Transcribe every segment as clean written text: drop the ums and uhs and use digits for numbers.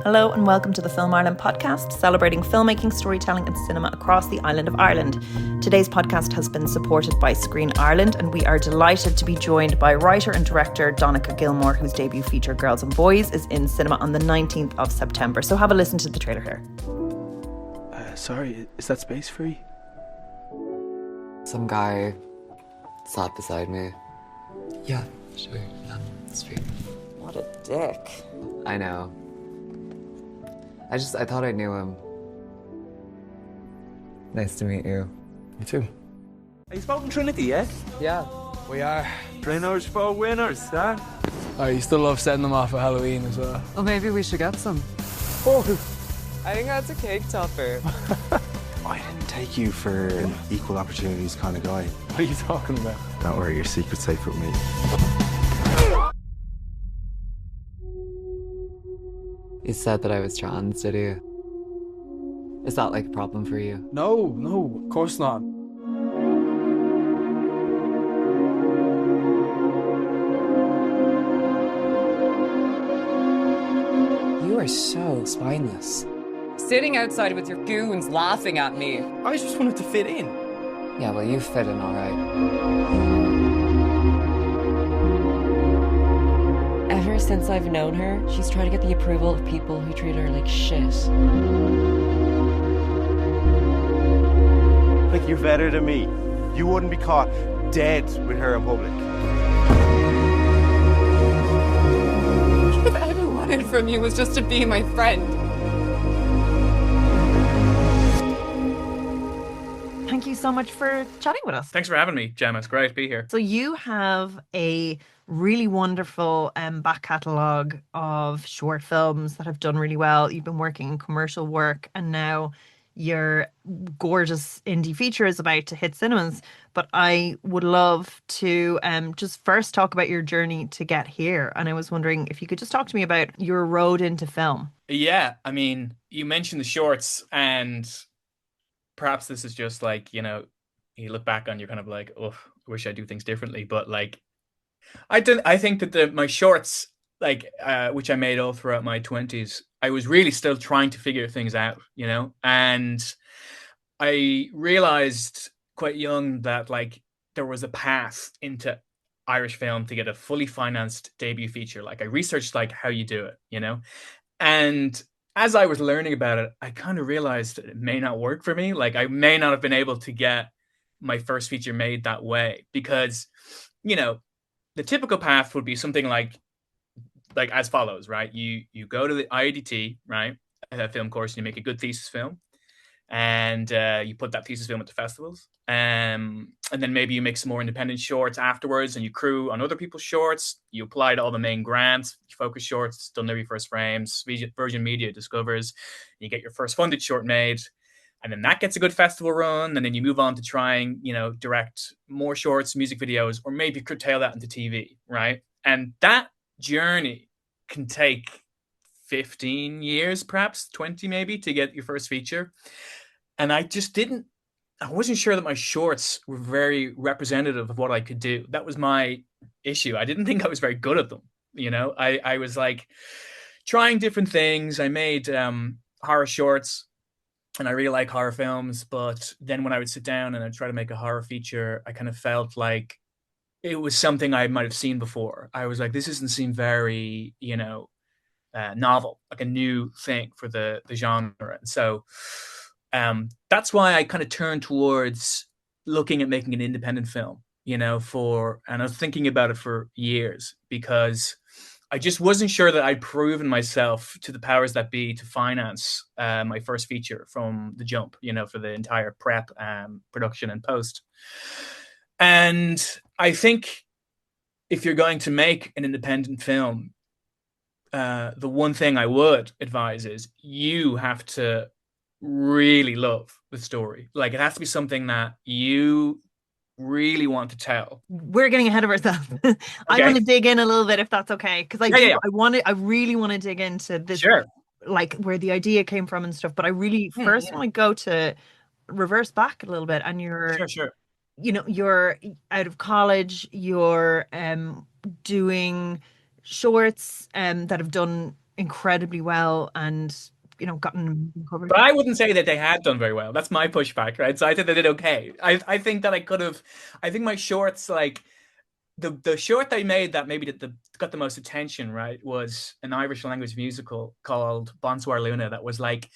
Hello and welcome to the Film Ireland podcast, celebrating filmmaking, storytelling and cinema across the island of Ireland. Today's podcast has been supported by Screen Ireland, and we are delighted to be joined by writer and director Donncha Gilmore, whose debut feature Girls and Boys is in cinema on the 19th of September. So have a listen to the trailer here. Sorry, is that space free? Some guy sat beside me. Yeah, sure. Yeah, it's free. What a dick. I know. I thought I knew him. Nice to meet you. Me too. Are you from Trinity, yeah? Yeah. We are. Trainers for winners, huh? I used to love setting them off for Halloween as well. Well, maybe we should get some. Oh, I think that's a cake topper. I didn't take you for an equal opportunities kind of guy. what are you talking about? Don't worry, your secret's safe with me. You said that I was trans, did you? Is that like a problem for you? No, of course not. You are so spineless. Sitting outside with your goons laughing at me. I just wanted to fit in. Yeah, well, you fit in all right. Ever since I've known her, she's tried to get the approval of people who treat her like shit. Like, you're better than me. You wouldn't be caught dead with her in public. If all I wanted from you was just to be my friend. Thank you so much for chatting with us. Thanks for having me, Gemma. It's great to be here. So you have a really wonderful back catalogue of short films that have done really well. You've been working in commercial work, and now your gorgeous indie feature is about to hit cinemas. But I would love to just first talk about your journey to get here. And I was wondering if you could just talk to me about your road into film. Yeah, I mean, you mentioned the shorts, and perhaps this is just like, you look back on, you're kind of like, oh, I wish I do things differently. But like, I think that my shorts, like, which I made all throughout my 20s, I was really still trying to figure things out, and I realized quite young that like there was a path into Irish film to get a fully financed debut feature. Like, I researched like how you do it, and as I was learning about it, I kind of realized that it may not work for me. Like, I may not have been able to get my first feature made that way, because, the typical path would be something like as follows, right? You go to the IADT, right, a film course, and you make a good thesis film, and you put that thesis film into festivals, and then maybe you make some more independent shorts afterwards, and you crew on other people's shorts. You apply to all the main grants, focus shorts, done every first frames, Virgin Media discovers, you get your first funded short made. And then that gets a good festival run. And then you move on to trying, direct more shorts, music videos, or maybe curtail that into TV, right? And that journey can take 15 years, perhaps 20 maybe, to get your first feature. And I wasn't sure that my shorts were very representative of what I could do. That was my issue. I didn't think I was very good at them. I was like trying different things. I made horror shorts, and I really like horror films, but then when I would sit down and I'd try to make a horror feature, I kind of felt like it was something I might have seen before. I was like, this doesn't seem very, novel, like a new thing for the genre. And so that's why I kind of turned towards looking at making an independent film, and I was thinking about it for years, because I just wasn't sure that I'd proven myself to the powers that be to finance my first feature from the jump, for the entire prep, production and post. And I think if you're going to make an independent film, the one thing I would advise is you have to really love the story. Like, it has to be something that you really want to tell. We're getting ahead of ourselves. I want to dig in a little bit, if that's okay, because I really want to dig into this, sure, like where the idea came from and stuff. But I really first want to go to reverse back a little bit, and you're sure. You're out of college, you're doing shorts that have done incredibly well and, gotten coverage. But I wouldn't say that they had done very well. That's my pushback, right? So I think they did okay. I think that I think my shorts, like the short they made that maybe got the most attention, right, was an Irish language musical called Bonsoir Luna that was like,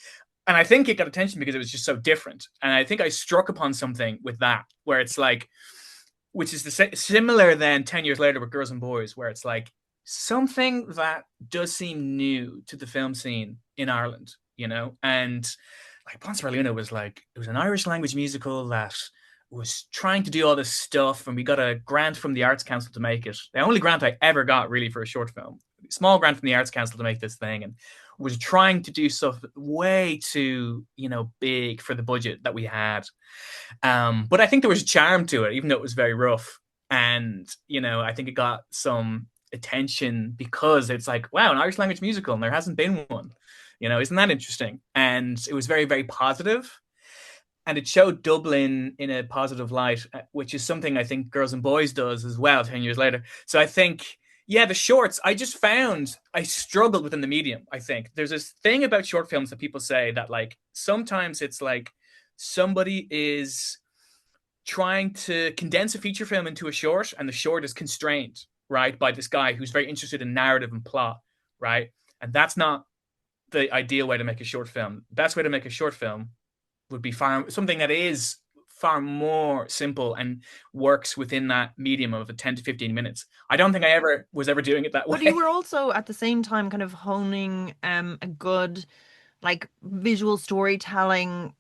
and I think it got attention because it was just so different. And I think I struck upon something with that where it's like, which is similar than 10 years later with Girls and Boys, where it's like something that does seem new to the film scene in Ireland, and like Bonsoir Luna was like, it was an Irish language musical that was trying to do all this stuff, and we got a grant from the Arts Council to make it. The only grant I ever got really for a short film, small grant from the Arts Council to make this thing, and was trying to do stuff way too, big for the budget that we had. But I think there was a charm to it, even though it was very rough. And, I think it got some attention because it's like, wow, an Irish language musical, and there hasn't been one. Isn't that interesting? And it was very, very positive. And it showed Dublin in a positive light, which is something I think Girls and Boys does as well 10 years later. So I think, the shorts, I just found I struggled within the medium, I think. There's this thing about short films that people say that, like, sometimes it's like somebody is trying to condense a feature film into a short, and the short is constrained, right, by this guy who's very interested in narrative and plot, right? And that's not the ideal way to make a short film. The best way to make a short film would be something that is far more simple and works within that medium of a 10 to 15 minutes. I don't think I was ever doing it that way. But you were also at the same time kind of honing a good like visual storytelling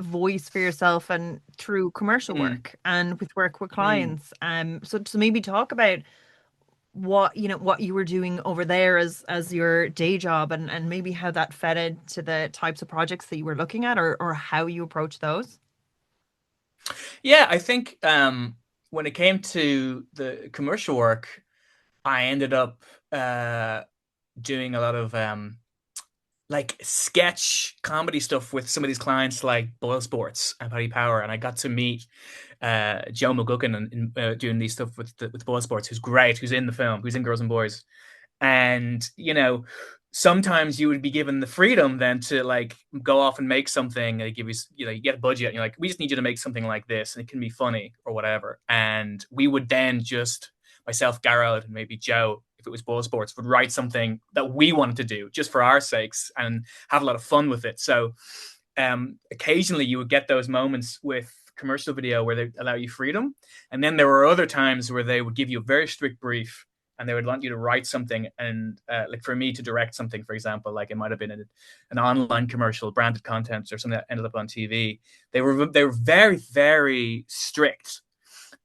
voice for yourself and through commercial work and with work with clients. So maybe talk about what you were doing over there as your day job, and maybe how that fed into the types of projects that you were looking at, or how you approach those. Yeah, I think when it came to the commercial work, I ended up doing a lot of like sketch comedy stuff with some of these clients like Boyle Sports and Paddy Power, and I got to meet Joe McGuckin and doing these stuff with Boyle Sports, who's great, who's in the film, who's in Girls and Boys. And sometimes you would be given the freedom then to like go off and make something. They give you, you get a budget, and you're like, we just need you to make something like this, and it can be funny or whatever. And we would then just, myself, Garrod, and maybe Joe, if it was Boyle Sports, would write something that we wanted to do just for our sakes and have a lot of fun with it. So occasionally you would get those moments with commercial video where they allow you freedom. And then there were other times where they would give you a very strict brief, and they would want you to write something. And like for me to direct something, for example, like it might have been an online commercial, branded content, or something that ended up on TV. They were very, very strict.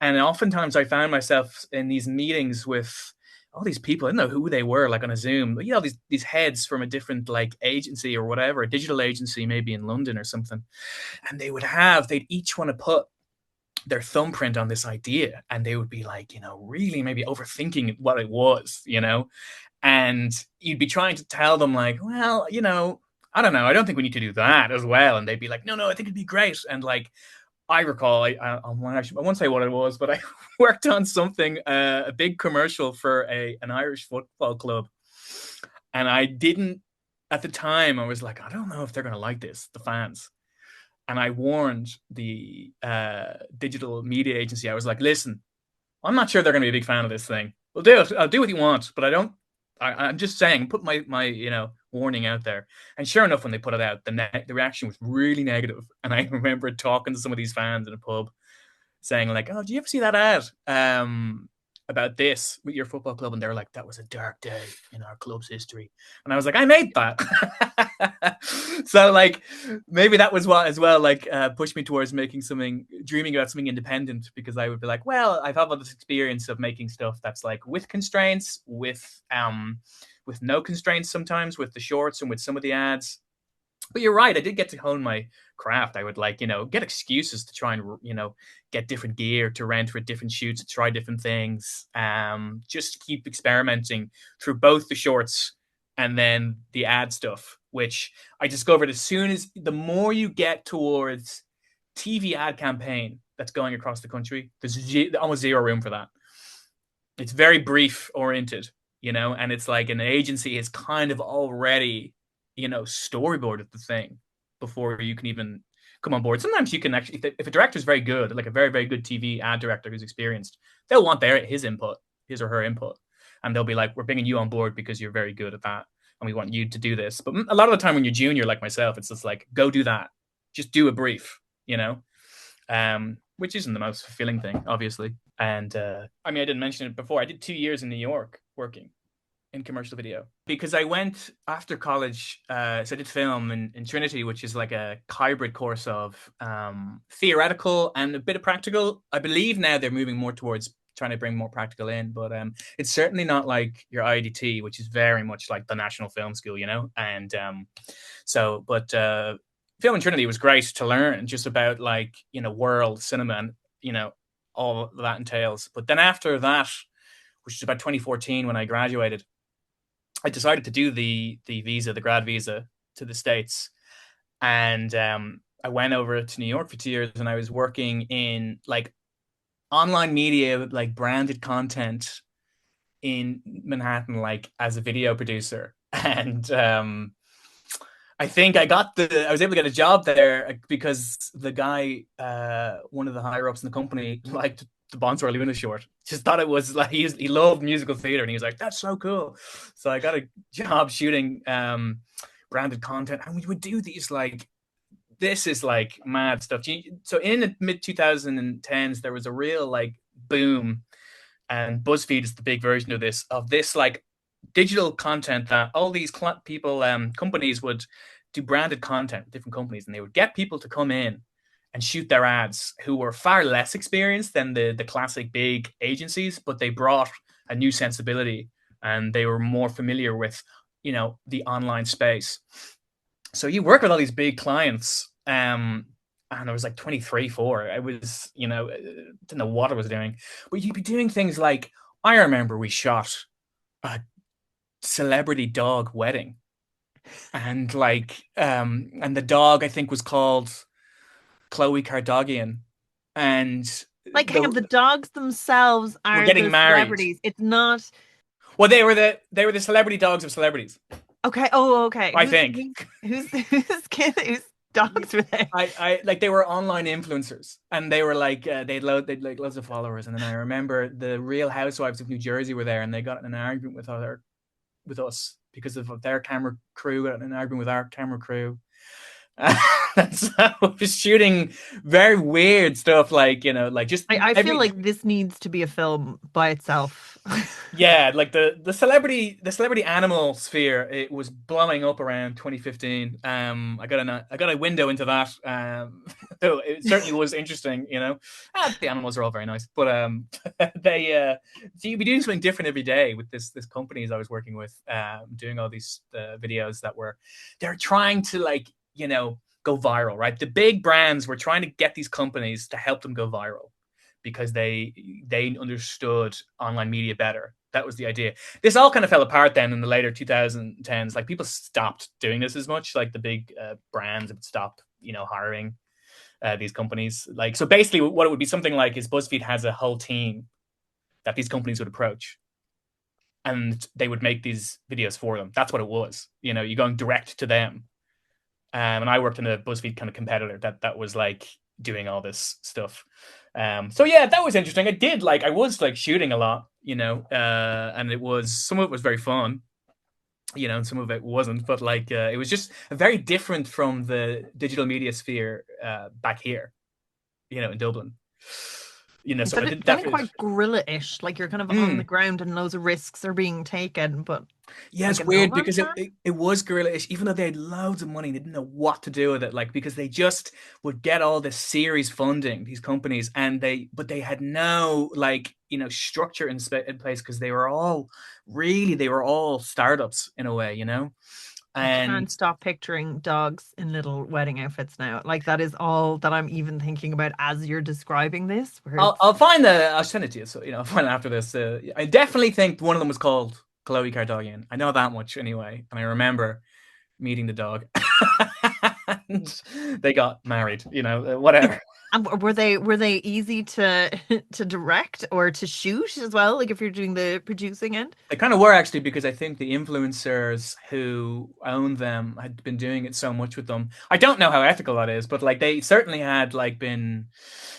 And oftentimes I found myself in these meetings with all these people. I didn't know who they were, like on a Zoom, but these heads from a different like agency or whatever, a digital agency, maybe in London or something. And they'd each want to put their thumbprint on this idea, and they would be like, really maybe overthinking what it was, and you'd be trying to tell them like, well, I don't know, I don't think we need to do that as well. And they'd be like, no, I think it'd be great. And like, I recall, I won't say what it was, but I worked on something, a big commercial for an Irish football club. And I didn't, at the time, I was like, I don't know if they're going to like this, the fans. And I warned the digital media agency. I was like, listen, I'm not sure they're going to be a big fan of this thing. We'll do it. I'll do what you want, but I'm just saying, put my warning out there. And sure enough, when they put it out, the reaction was really negative. And I remember talking to some of these fans in a pub saying like, oh, do you ever see that ad about this with your football club? And they were like, that was a dark day in our club's history. And I was like, I made that. So like, maybe that was what as well, like pushed me towards dreaming about something independent, because I would be like, well, I've had all this experience of making stuff that's like with constraints, with no constraints sometimes, with the shorts and with some of the ads. But you're right, I did get to hone my craft. I would like, get excuses to try and, get different gear to rent for different shoots, to try different things, just keep experimenting through both the shorts and then the ad stuff, which I discovered the more you get towards TV ad campaign that's going across the country, there's almost zero room for that. It's very brief oriented. you know, and it's like an agency is kind of already, you know, storyboarded the thing before you can even come on board. Sometimes you can actually, if a director is very good, like a very, very good TV ad director who's experienced, they'll want his or her input. And they'll be like, we're bringing you on board because you're very good at that. And we want you to do this. But a lot of the time when you're junior, like myself, it's just like, go do that. Just do a brief, you know, which isn't the most fulfilling thing, obviously. And I mean, I didn't mention it before. I did 2 years in New York working in commercial video because I went after college. So I did film in Trinity, which is like a hybrid course of theoretical and a bit of practical. I believe now they're moving more towards trying to bring more practical in, but it's certainly not like your IDT, which is very much like the National Film School, you know. And film in Trinity was great to learn just about, like, you know, world cinema and, you know, all that entails. But then after that, which was about 2014 when I graduated, I decided to do the grad visa to the States. And I went over to New York for 2 years, and I was working in like online media, like branded content in Manhattan, like as a video producer. And I think I was able to get a job there because the guy, one of the higher ups in the company, liked the Bonsoir Luna short. Just thought it was like, he loved musical theater, and he was like, that's so cool. So I got a job shooting branded content, and we would do these, like, this is like mad stuff. So in the mid 2010s, there was a real like boom, and BuzzFeed is the big version of this like digital content that all these people, companies would do branded content with different companies, and they would get people to come in and shoot their ads who were far less experienced than the classic big agencies, but they brought a new sensibility and they were more familiar with, you know, the online space. So you work with all these big clients, and I was like 23, 4. I was, you know, didn't know what I was doing, but you'd be doing things like, I remember we shot a celebrity dog wedding, and like, and the dog I think was called Khloe Kardashian, and Like, hang on, the dogs themselves are getting the married. celebrities. It's not. Well, they were the celebrity dogs of celebrities. Okay. Oh, okay. I think. Whose dogs were they? I like, they were online influencers, and they were like, they'd like loads of followers. And then I remember the Real Housewives of New Jersey were there, and they got in an argument with us because of their camera crew, got in an argument with our camera crew. So I was shooting very weird stuff, like, you know, like just I feel like this needs to be a film by itself. Yeah, like the celebrity animal sphere, it was blowing up around 2015. I got a window into that. So it certainly was interesting, you know. The animals are all very nice, but they so you'd be doing something different every day with this companies I was working with, doing all these videos they're trying to, like, you know, go viral, right? The big brands were trying to get these companies to help them go viral because they understood online media better. That was the idea. This all kind of fell apart then in the later 2010s. Like, people stopped doing this as much. Like, the big brands would stop, you know, hiring these companies. Like, so basically what it would be something like is BuzzFeed has a whole team that these companies would approach, and they would make these videos for them. That's what it was. You know, you're going direct to them. And I worked in a BuzzFeed kind of competitor that was like doing all this stuff. So yeah, that was interesting. I was like shooting a lot, you know, and some of it was very fun, you know, and some of it wasn't, but like, it was just very different from the digital media sphere back here, you know, in Dublin. You know, so it's definitely quite guerrilla-ish. Like, you're kind of on the ground and loads of risks are being taken, but yeah, it's weird because it was guerrilla-ish, even though they had loads of money, they didn't know what to do with it, like, because they just would get all this series funding, these companies, but they had no, like, you know, structure in place, because they were all startups in a way, you know. I can't stop picturing dogs in little wedding outfits now. Like, that is all that I'm even thinking about as you're describing this. I'll send it to you. So, you know, I'll find it after this. I definitely think one of them was called Khloe Kardashian. I know that much anyway. And I remember meeting the dog. And they got married, you know, whatever. And were they easy to to direct or to shoot as well? Like if you're doing the producing end? They kind of were actually, because I think the influencers who owned them had been doing it so much with them. I don't know how ethical that is, but like they certainly had like been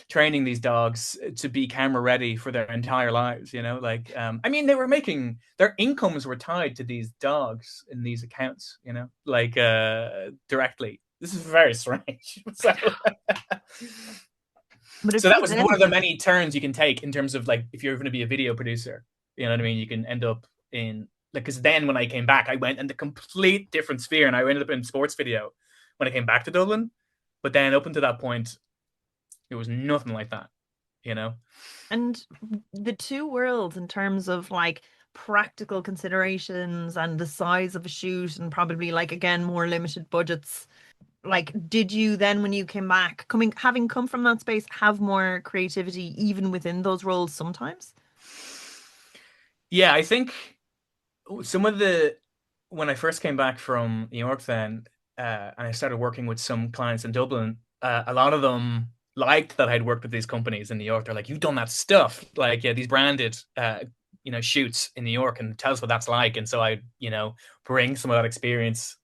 training these dogs to be camera ready for their entire lives, you know? Like I mean, they were making their incomes were tied to these dogs in these accounts, you know, like directly. This is very strange. So But it so that feeds was one of the into many turns you can take in terms of like if you're going to be a video producer, you know what I mean? You can end up in like, because then when I came back, I went in the complete different sphere, and I ended up in sports video when I came back to Dublin. But then up until that point, it was nothing like that, you know? and the two worlds in terms of like practical considerations and the size of a shoot and probably like again more limited budgets. Like, did you then when you came back, having come from that space, have more creativity even within those roles sometimes? Yeah, I think some of the when I first came back from New York, then and I started working with some clients in Dublin, a lot of them liked that I'd worked with these companies in New York. They're like, "You've done that stuff, like yeah, these branded, shoots in New York, and tell us what that's like." And so I, bring some of that experience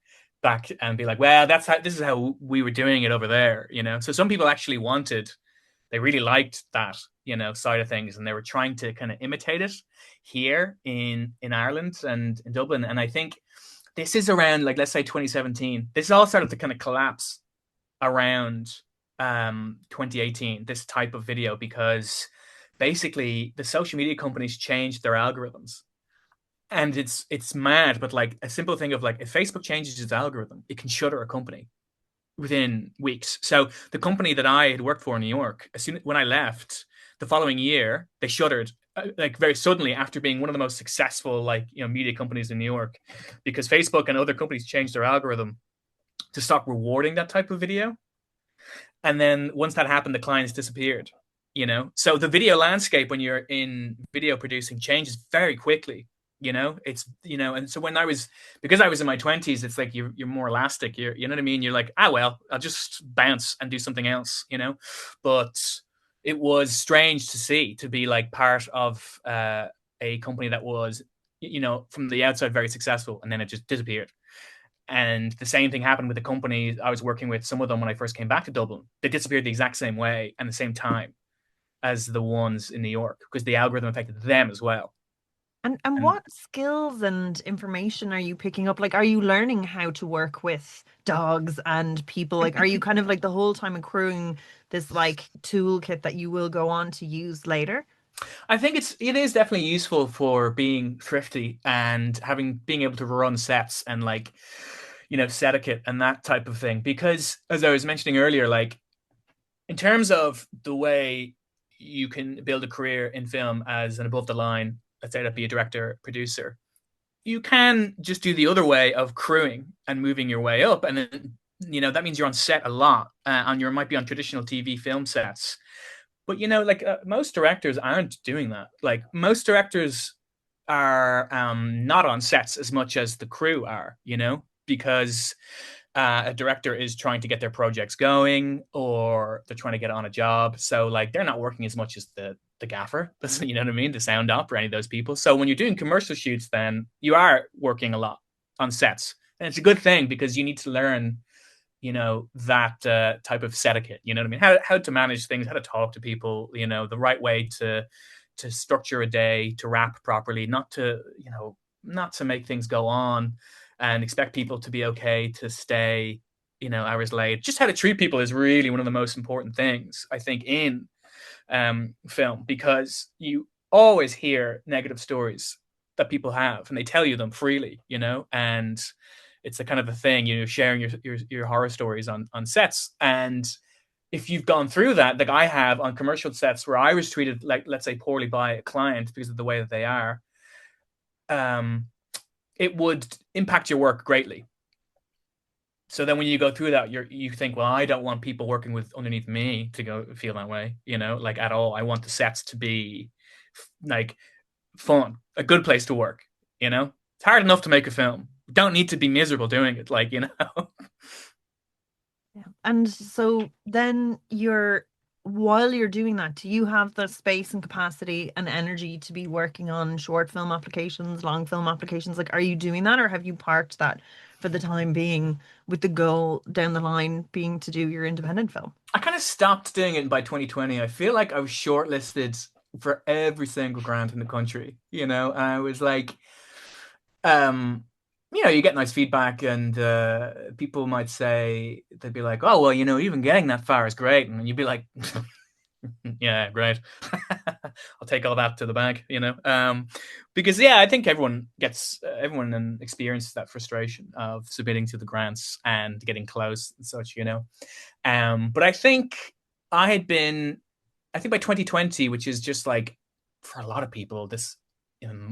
back and be like, "Well, this is how we were doing it over there," you know. So some people actually they really liked that, side of things, and they were trying to kind of imitate it here in Ireland and in Dublin. And I think this is around, like, let's say 2017. This all started to kind of collapse around 2018, this type of video, because basically the social media companies changed their algorithms. And it's mad, but like a simple thing of like, if Facebook changes its algorithm, it can shutter a company within weeks. So the company that I had worked for in New York, when I left, the following year they shuttered, like very suddenly, after being one of the most successful media companies in New York, because Facebook and other companies changed their algorithm to stop rewarding that type of video. And then once that happened, the clients disappeared. So the video landscape when you're in video producing changes very quickly. It's and so because I was in my 20s, it's like you're more elastic. You know what I mean? You're like, well, I'll just bounce and do something else. But it was strange to be like part of a company that was from the outside very successful, and then it just disappeared. And the same thing happened with the company I was working with. Some of them, when I first came back to Dublin, they disappeared the exact same way and the same time as the ones in New York, because the algorithm affected them as well. And what skills and information are you picking up? Like, are you learning how to work with dogs and people? Like, are you kind of like the whole time accruing this like toolkit that you will go on to use later? I think it is definitely useful for being thrifty and being able to run sets and like, etiquette and that type of thing. Because as I was mentioning earlier, like in terms of the way you can build a career in film as an above the line, let's say that be a director, producer, you can just do the other way of crewing and moving your way up. And then, that means you're on set a lot, and you might be on traditional TV film sets. But, most directors aren't doing that. Like most directors are not on sets as much as the crew are, because a director is trying to get their projects going, or they're trying to get on a job. So like they're not working as much as the gaffer, you know what I mean, the sound op, or any of those people. So when you're doing commercial shoots, then you are working a lot on sets, and it's a good thing because you need to learn that type of etiquette, you know what I mean, how to manage things, how to talk to people, the right way to structure a day, to wrap properly, not to make things go on and expect people to be okay to stay hours late. Just how to treat people is really one of the most important things, I think, in film, because you always hear negative stories that people have, and they tell you them freely, and it's a kind of a thing, sharing your horror stories on sets. And if you've gone through that, like I have on commercial sets where I was treated, like, let's say, poorly by a client because of the way that they are, it would impact your work greatly. So then when you go through that, you think, well, I don't want people working with underneath me to go feel that way, like at all. I want the sets to be like fun, a good place to work. It's hard enough to make a film. You don't need to be miserable doing it, like. Yeah. And so then while you're doing that, do you have the space and capacity and energy to be working on short film applications, long film applications? Like, are you doing that, or have you parked that for the time being, with the goal down the line being to do your independent film? I kind of stopped doing it by 2020. I feel like I was shortlisted for every single grant in the country, and I was like, um, you get nice feedback, and people might say, they'd be like, "Oh, well, even getting that far is great," and you'd be like, "Yeah, great. I'll take all that to the bank." Because yeah, I think everyone experiences that frustration of submitting to the grants and getting close and such. But I think by 2020, which is just like, for a lot of people, this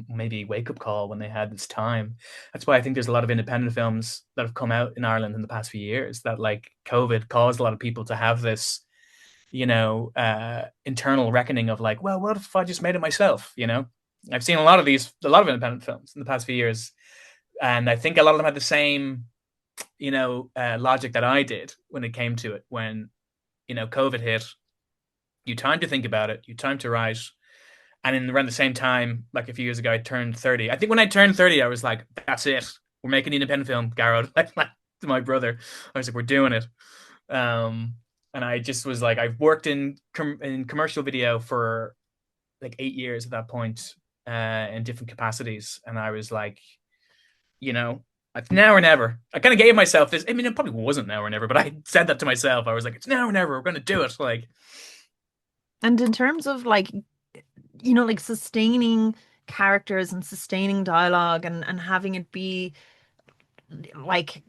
maybe wake up call when they had this time. That's why I think there's a lot of independent films that have come out in Ireland in the past few years, that like COVID caused a lot of people to have this, internal reckoning of like, well, what if I just made it myself? I've seen a lot of independent films in the past few years, and I think a lot of them had the same, logic that I did when it came to it. When COVID hit, you time to think about it, you time to write, and in around the same time, like a few years ago, I turned 30. I think when I turned 30, I was like, that's it. We're making an independent film, Garrod. Like to my brother, I was like, we're doing it. And I just was like, I've worked in commercial video for like 8 years at that point, in different capacities. And I was like, it's now or never. I kind of gave myself this. I mean, it probably wasn't now or never, but I said that to myself. I was like, it's now or never. We're going to do it. Like, And in terms of like, like sustaining characters and sustaining dialogue, and having it be like,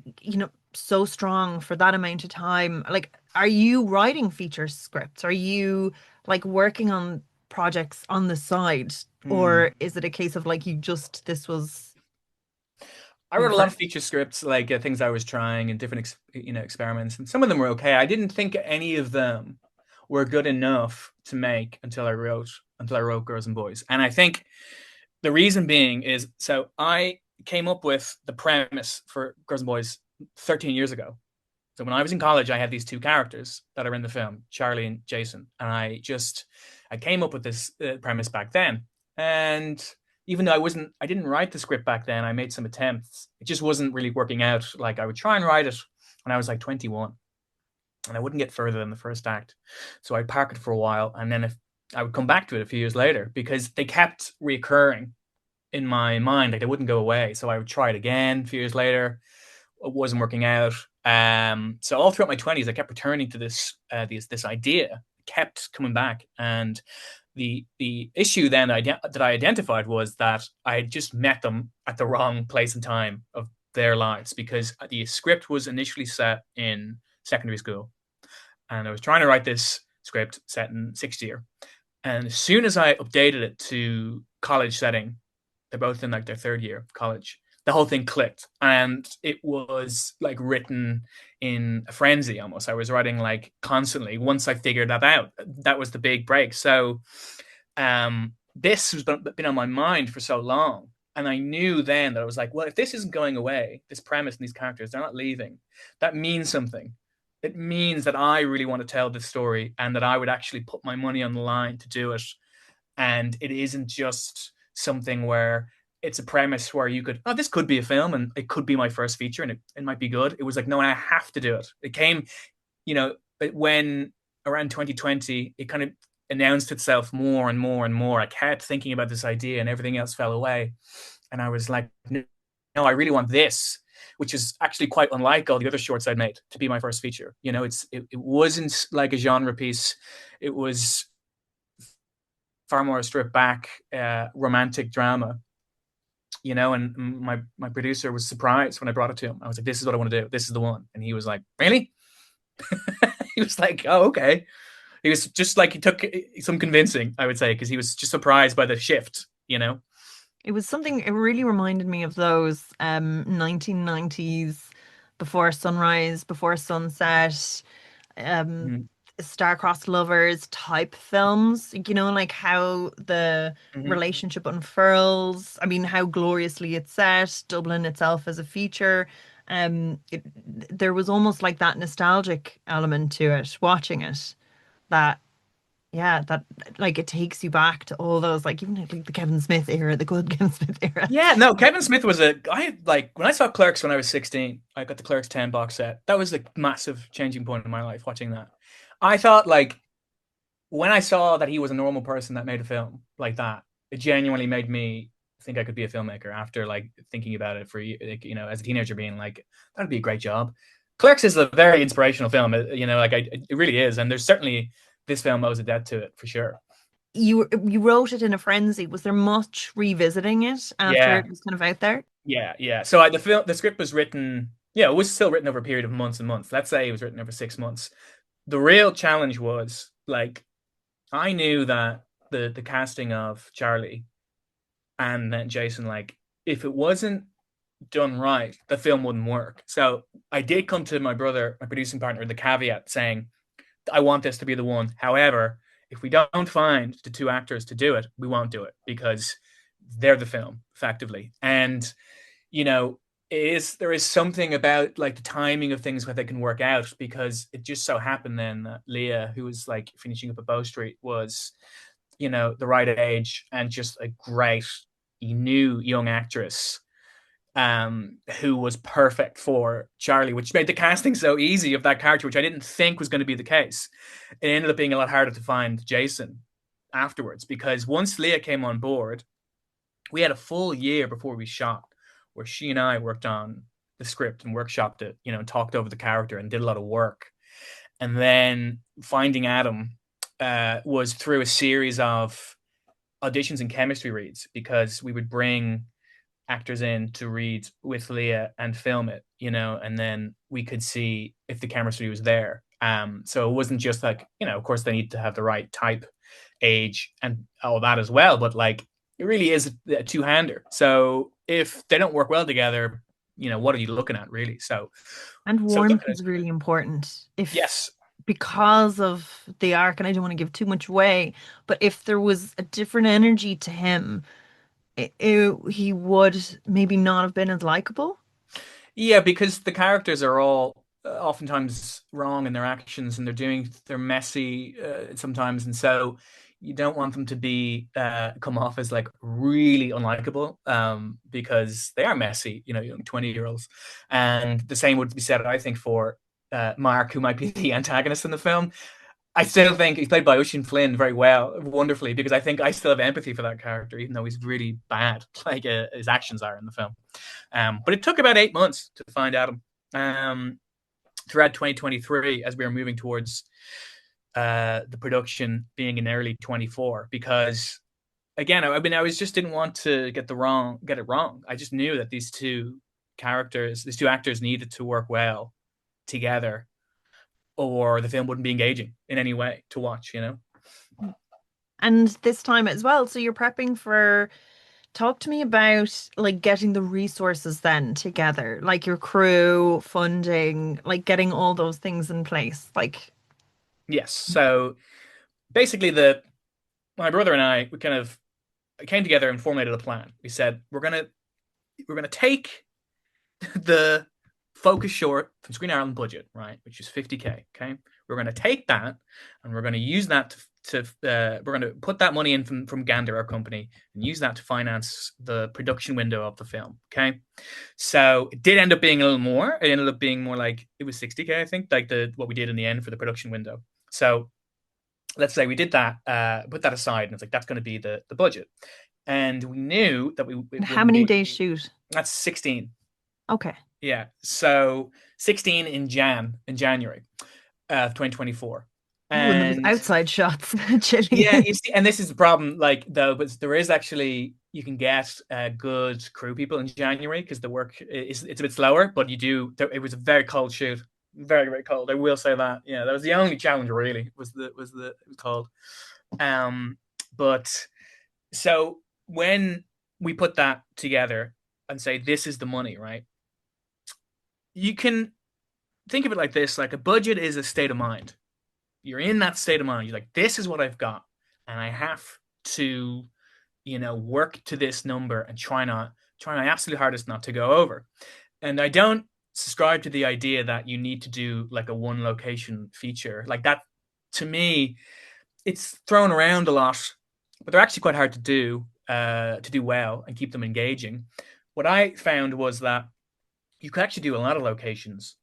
so strong for that amount of time, like, are you writing feature scripts? Are you like working on projects on the side? Or is it a case of like, this was I wrote a lot of feature scripts, like things I was trying and different, experiments, and some of them were okay. I didn't think any of them were good enough to make until I wrote Girls and Boys. And I think the reason being is, so I came up with the premise for Girls and Boys 13 years ago. So when I was in college, I had these two characters that are in the film, Charlie and Jason, and I came up with this premise back then. And even though I didn't write the script back then, I made some attempts. It just wasn't really working out. Like, I would try and write it when I was like 21, and I wouldn't get further than the first act. So I'd park it for a while, and then if I would come back to it a few years later, because they kept reoccurring in my mind, like they wouldn't go away. So I would try it again a few years later. It wasn't working out. So all throughout my 20s, I kept returning to this idea, kept coming back. And the issue then that I identified was that I had just met them at the wrong place and time of their lives, because the script was initially set in secondary school, and I was trying to write this script set in sixth year. And as soon as I updated it to college setting, they're both in like their third year of college, the whole thing clicked, and it was like written in a frenzy almost. I was writing like constantly once I figured that out. That was the big break. So this has been on my mind for so long, and I knew then that I was like, well, if this isn't going away, this premise and these characters, they're not leaving, that means something. It means that I really want to tell this story, and that I would actually put my money on the line to do it. And it isn't just something where it's a premise where you could, this could be a film and it could be my first feature and it might be good. It was like, no, I have to do it. It came, when around 2020, it kind of announced itself more and more and more. I kept thinking about this idea and everything else fell away. And I was like, no, I really want this, which is actually quite unlike all the other shorts I'd made, to be my first feature. It wasn't like a genre piece. It was far more stripped back, romantic drama. And my producer was surprised when I brought it to him. I was like, this is what I want to do. This is the one. And he was like, really? He was like, oh, okay. He was just like, he took some convincing, I would say, because he was just surprised by the shift. It was something, it really reminded me of those 1990s Before Sunrise, Before Sunset, star-crossed lovers type films, like how the relationship unfurls. I mean, how gloriously it's set, Dublin itself as a feature. There was almost like that nostalgic element to it, watching it, that Yeah, that like it takes you back to all those like even like the Kevin Smith era, the good Kevin Smith era. Yeah, no, Kevin Smith was a I like when I saw Clerks when I was 16, I got the Clerks 10 box set. That was a massive changing point in my life watching that. I thought like when I saw that he was a normal person that made a film like that, it genuinely made me think I could be a filmmaker after like thinking about it for like, as a teenager being like that'd be a great job. Clerks is a very inspirational film, like it really is, and there's certainly this film owes a debt to it for sure. You wrote it in a frenzy. Was there much revisiting it after Yeah, it was kind of out there? yeah. So the script was written. Yeah, it was still written over a period of months and months. Let's say it was written over 6 months. The real challenge was like I knew that the casting of Charlie and then Jason, like if it wasn't done right, the film wouldn't work. So I did come to my brother, my producing partner, the caveat saying, I want this to be the one. However, if we don't find the two actors to do it, we won't do it because they're the film effectively. And you know, there is something about like the timing of things where they can work out because it just so happened then that Leah, who was like finishing up at Bow Street, was the right age and just a great new young actress who was perfect for Charlie, which made the casting so easy of that character, which I didn't think was going to be the case. It ended up being a lot harder to find Jason afterwards because once Leah came on board, we had a full year before we shot where she and I worked on the script and workshopped it, talked over the character and did a lot of work. And then finding Adam was through a series of auditions and chemistry reads because we would bring actors in to read with Leah and film it, and then we could see if the chemistry was there. So it wasn't just like, of course they need to have the right type, age, and all that as well. But like, it really is a two-hander. So if they don't work well together, what are you looking at really? And So warmth is really important. If yes, because of the arc, and I don't want to give too much away, but if there was a different energy to him, he would maybe not have been as likable. yeah, because the characters are all oftentimes wrong in their actions and they're messy sometimes, and so you don't want them to be come off as like really unlikable because they are messy, young 20-year-olds. And the same would be said, I think, for Mark, who might be the antagonist in the film. I still think he's played by Oisin Flynn very well, wonderfully, because I think I still have empathy for that character, even though he's really bad, like his actions are in the film. But it took about 8 months to find Adam. Throughout 2023, as we were moving towards the production being in early 24, because again, I didn't want to get it wrong. I just knew that these two actors needed to work well together, or the film wouldn't be engaging in any way to watch. And this time as well, so you're prepping for talk to me about like getting the resources then together, like your crew, funding, like getting all those things in place. Like, Yes. So basically, my brother and I, we kind of came together and formulated a plan. We said we're gonna take the focus short from Screen Ireland budget, right, which is 50K. Okay, we're gonna take that and we're gonna use that we're gonna put that money in from Gander, our company, and use that to finance the production window of the film. Okay, so it did end up being a little more. It ended up being more like it was 60K, I think, like what we did in the end for the production window. So let's say we did that, put that aside, and it's like that's going to be the budget. And we knew that how many days shoot? That's 16. Okay. Yeah. So 16 in January of 2024. And there was outside shots. Chilling. Yeah, you see, and this is the problem, like though, but there is actually you can get good crew people in January because the work it's a bit slower, but it was a very cold shoot. Very, very cold. I will say that. Yeah, that was the only challenge really. It was cold. But so when we put that together and say this is the money, right? You can think of it like this: like a budget is a state of mind. You're in that state of mind. You're like, this is what I've got, and I have to, work to this number and try my absolute hardest not to go over. And I don't subscribe to the idea that you need to do like a one location feature like that. To me, it's thrown around a lot, but they're actually quite hard to do well and keep them engaging. What I found was that you could actually do a lot of locations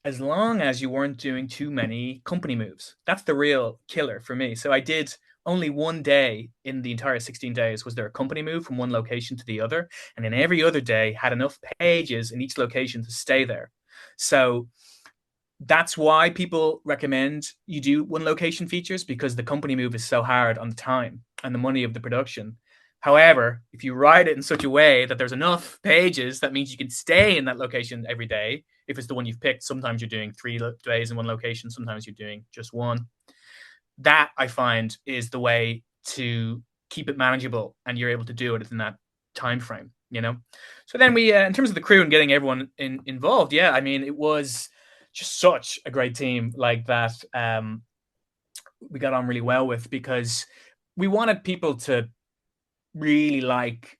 as long as you weren't doing too many company moves. That's the real killer for me. So I did only one day in the entire 16 days was there a company move from one location to the other, and then every other day had enough pages in each location to stay there. So that's why people recommend you do one location features, because the company move is so hard on the time and the money of the production. However, if you write it in such a way that there's enough pages, that means you can stay in that location every day. If it's the one you've picked, sometimes you're doing 3 days in one location, sometimes you're doing just one. That I find is the way to keep it manageable, and you're able to do it in that time frame, you know. So then we, in terms of the crew and getting everyone involved, yeah, I mean, it was just such a great team like that. We got on really well with, because we wanted people to really like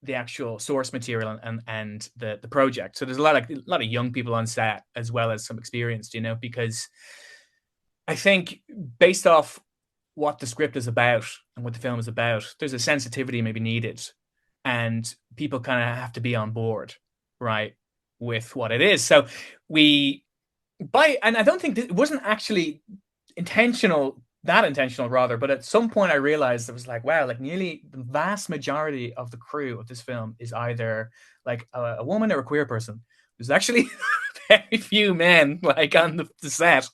the actual source material and the project. So there's a lot of young people on set as well as some experienced, you know, because I think based off what the script is about and what the film is about, there's a sensitivity maybe needed, and people kind of have to be on board, right, with what it is. So and I don't think it wasn't actually intentional, not intentional rather, but at some point I realized it was like, wow, like nearly the vast majority of the crew of this film is either like a woman or a queer person. There's actually very few men like on the set.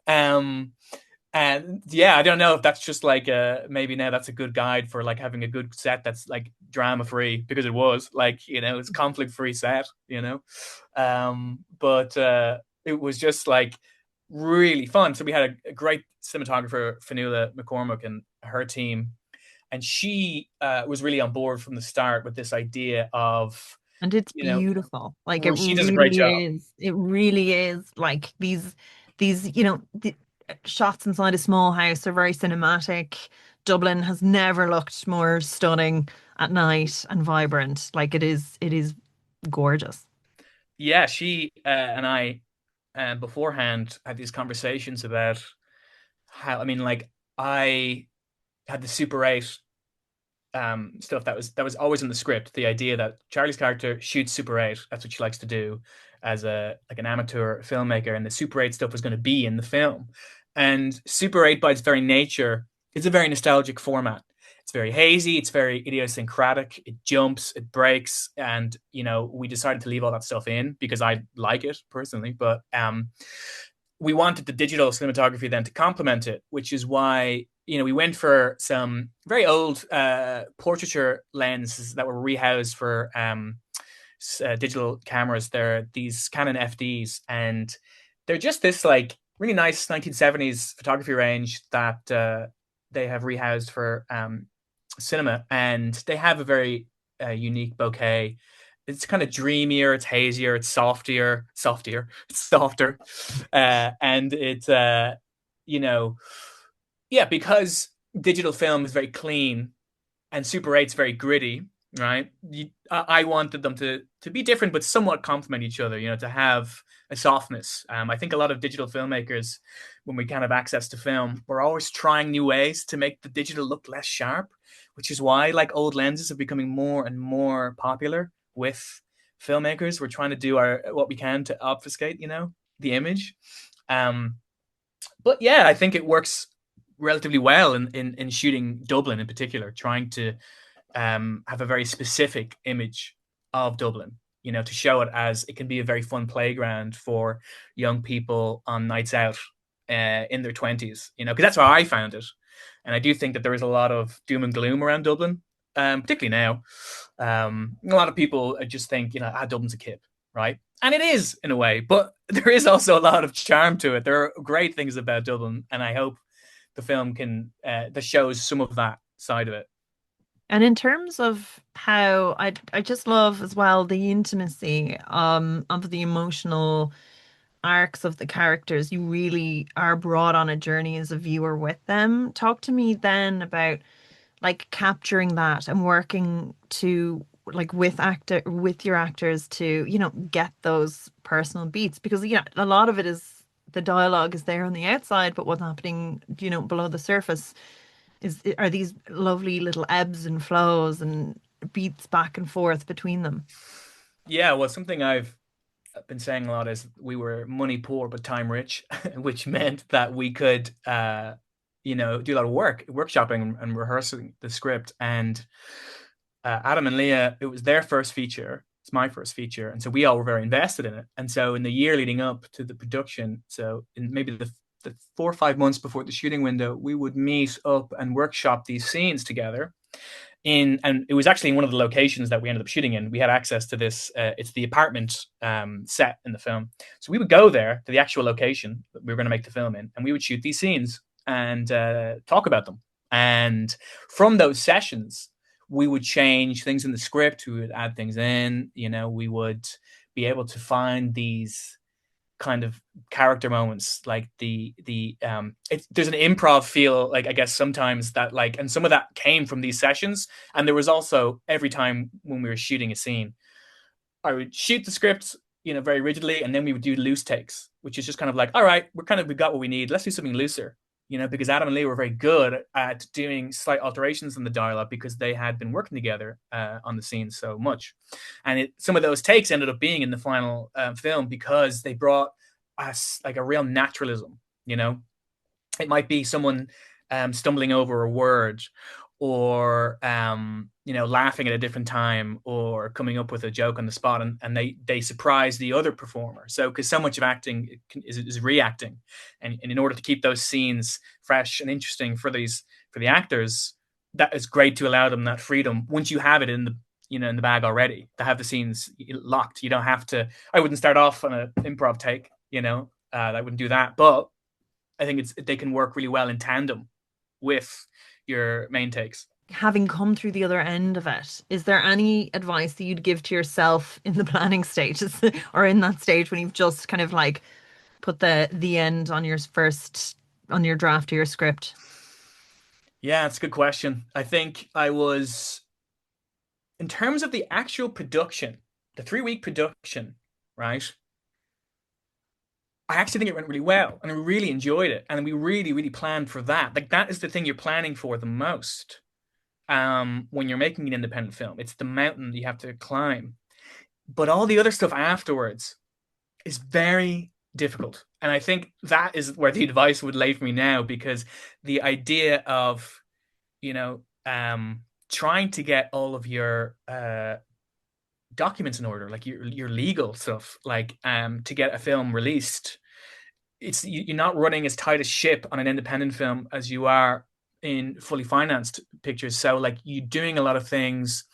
And yeah, I don't know if that's just like maybe now that's a good guide for like having a good set that's like drama free, because it was like, you know, it's conflict free set, you know. But it was just like really fun. So we had a great cinematographer, Fanula McCormick, and her team, and she was really on board from the start with this idea of, And it's you know, beautiful. Like well, she does a great job. it really is like these, you know, the shots inside a small house are very cinematic. Dublin has never looked more stunning at night and vibrant. Like it is gorgeous. Yeah, she and I beforehand had these conversations about how, I mean, like I had the Super 8 stuff that was always in the script. The idea that Charlie's character shoots Super 8, that's what she likes to do as a like an amateur filmmaker, and the Super 8 stuff was going to be in the film. And Super 8 by its very nature is a very nostalgic format. It's very hazy, it's very idiosyncratic, it jumps, it breaks, and you know, we decided to leave all that stuff in because I like it personally, but we wanted the digital cinematography then to complement it, which is why, you know, we went for some very old portraiture lenses that were rehoused for digital cameras. They're these Canon FDs, and they're just this like really nice 1970s photography range that they have rehoused for cinema, and they have a very unique bouquet. It's kind of dreamier, it's hazier, it's it's softer, and it's you know, yeah, because digital film is very clean and Super 8's very gritty, right? I wanted them to be different but somewhat complement each other, you know, to have a softness. I think a lot of digital filmmakers, when we kind of access to film, we're always trying new ways to make the digital look less sharp, which is why like old lenses are becoming more and more popular with filmmakers. We're trying to do what we can to obfuscate, you know, the image. But yeah, I think it works relatively well in shooting Dublin in particular, trying to have a very specific image of Dublin, you know, to show it as it can be a very fun playground for young people on nights out in their 20s, you know, because that's how I found it. And I do think that there is a lot of doom and gloom around Dublin, particularly now. A lot of people just think, you know, Dublin's a kip, right? And it is in a way, but there is also a lot of charm to it. There are great things about Dublin, and I hope the film can that shows some of that side of it. And in terms of how I just love as well the intimacy of the emotional arcs of the characters. You really are brought on a journey as a viewer with them. Talk to me then about like capturing that and working to like with your actors to, you know, get those personal beats, because you know a lot of it is the dialogue is there on the outside, but what's happening, below the surface are these lovely little ebbs and flows and beats back and forth between them. Yeah, well, something I've been saying a lot is we were money poor but time rich, which meant that we could, do a lot of workshopping and rehearsing the script. And Adam and Leah, it was their first feature. It's my first feature, and so we all were very invested in it. And so in the year leading up to the production, so in maybe the 4 or 5 months before the shooting window, we would meet up and workshop these scenes together. And it was actually in one of the locations that we ended up shooting in. We had access to this. It's the apartment set in the film, so we would go there to the actual location that we were going to make the film in, and we would shoot these scenes and talk about them. And from those sessions, we would change things in the script. We would add things in. We would be able to find these kind of character moments, like there's an improv feel, like I guess sometimes that, like, and some of that came from these sessions. And there was also, every time when we were shooting a scene, I would shoot the script very rigidly, and then we would do loose takes, which is just kind of like, all right, we got what we need, let's do something looser, because Adam and Lee were very good at doing slight alterations in the dialogue because they had been working together on the scene so much. And some of those takes ended up being in the final film because they brought us like a real naturalism. It might be someone stumbling over a word, or laughing at a different time, or coming up with a joke on the spot, and they surprise the other performer. So because so much of acting is reacting, and in order to keep those scenes fresh and interesting for the actors, that is great to allow them that freedom once you have it in the bag already, to have the scenes locked. You don't have to. I wouldn't start off on an improv take. I wouldn't do that, but I think they can work really well in tandem with your main takes. Having come through the other end of it, is there any advice that you'd give to yourself in the planning stages or in that stage when you've just kind of like put the end on your draft of your script? Yeah, it's a good question. I think I was, in terms of the actual production, the 3-week production, right? I actually think it went really well, and I really enjoyed it, and we really, really planned for that. Like, that is the thing you're planning for the most when you're making an independent film. It's the mountain you have to climb. But all the other stuff afterwards is very difficult. And I think that is where the advice would lay for me now, because the idea of, trying to get all of your documents in order, like your legal stuff, like to get a film released, you're not running as tight a ship on an independent film as you are in fully financed pictures. So like, you're doing a lot of things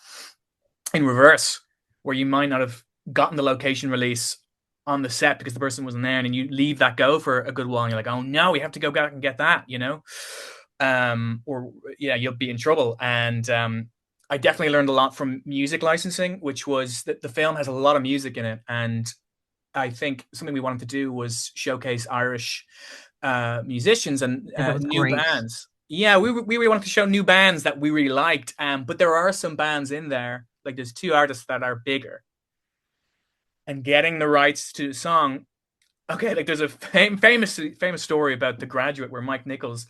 in reverse, where you might not have gotten the location release on the set because the person wasn't there, and then you leave that go for a good while, and you're like, oh no, we have to go back and get that, or you'll be in trouble. And I definitely learned a lot from music licensing, which was that the film has a lot of music in it. And I think something we wanted to do was showcase Irish musicians and new bands. Yeah, we really wanted to show new bands that we really liked. But there are some bands in there, like there's 2 artists that are bigger. And getting the rights to the song, okay, like there's a famous story about The Graduate where Mike Nichols,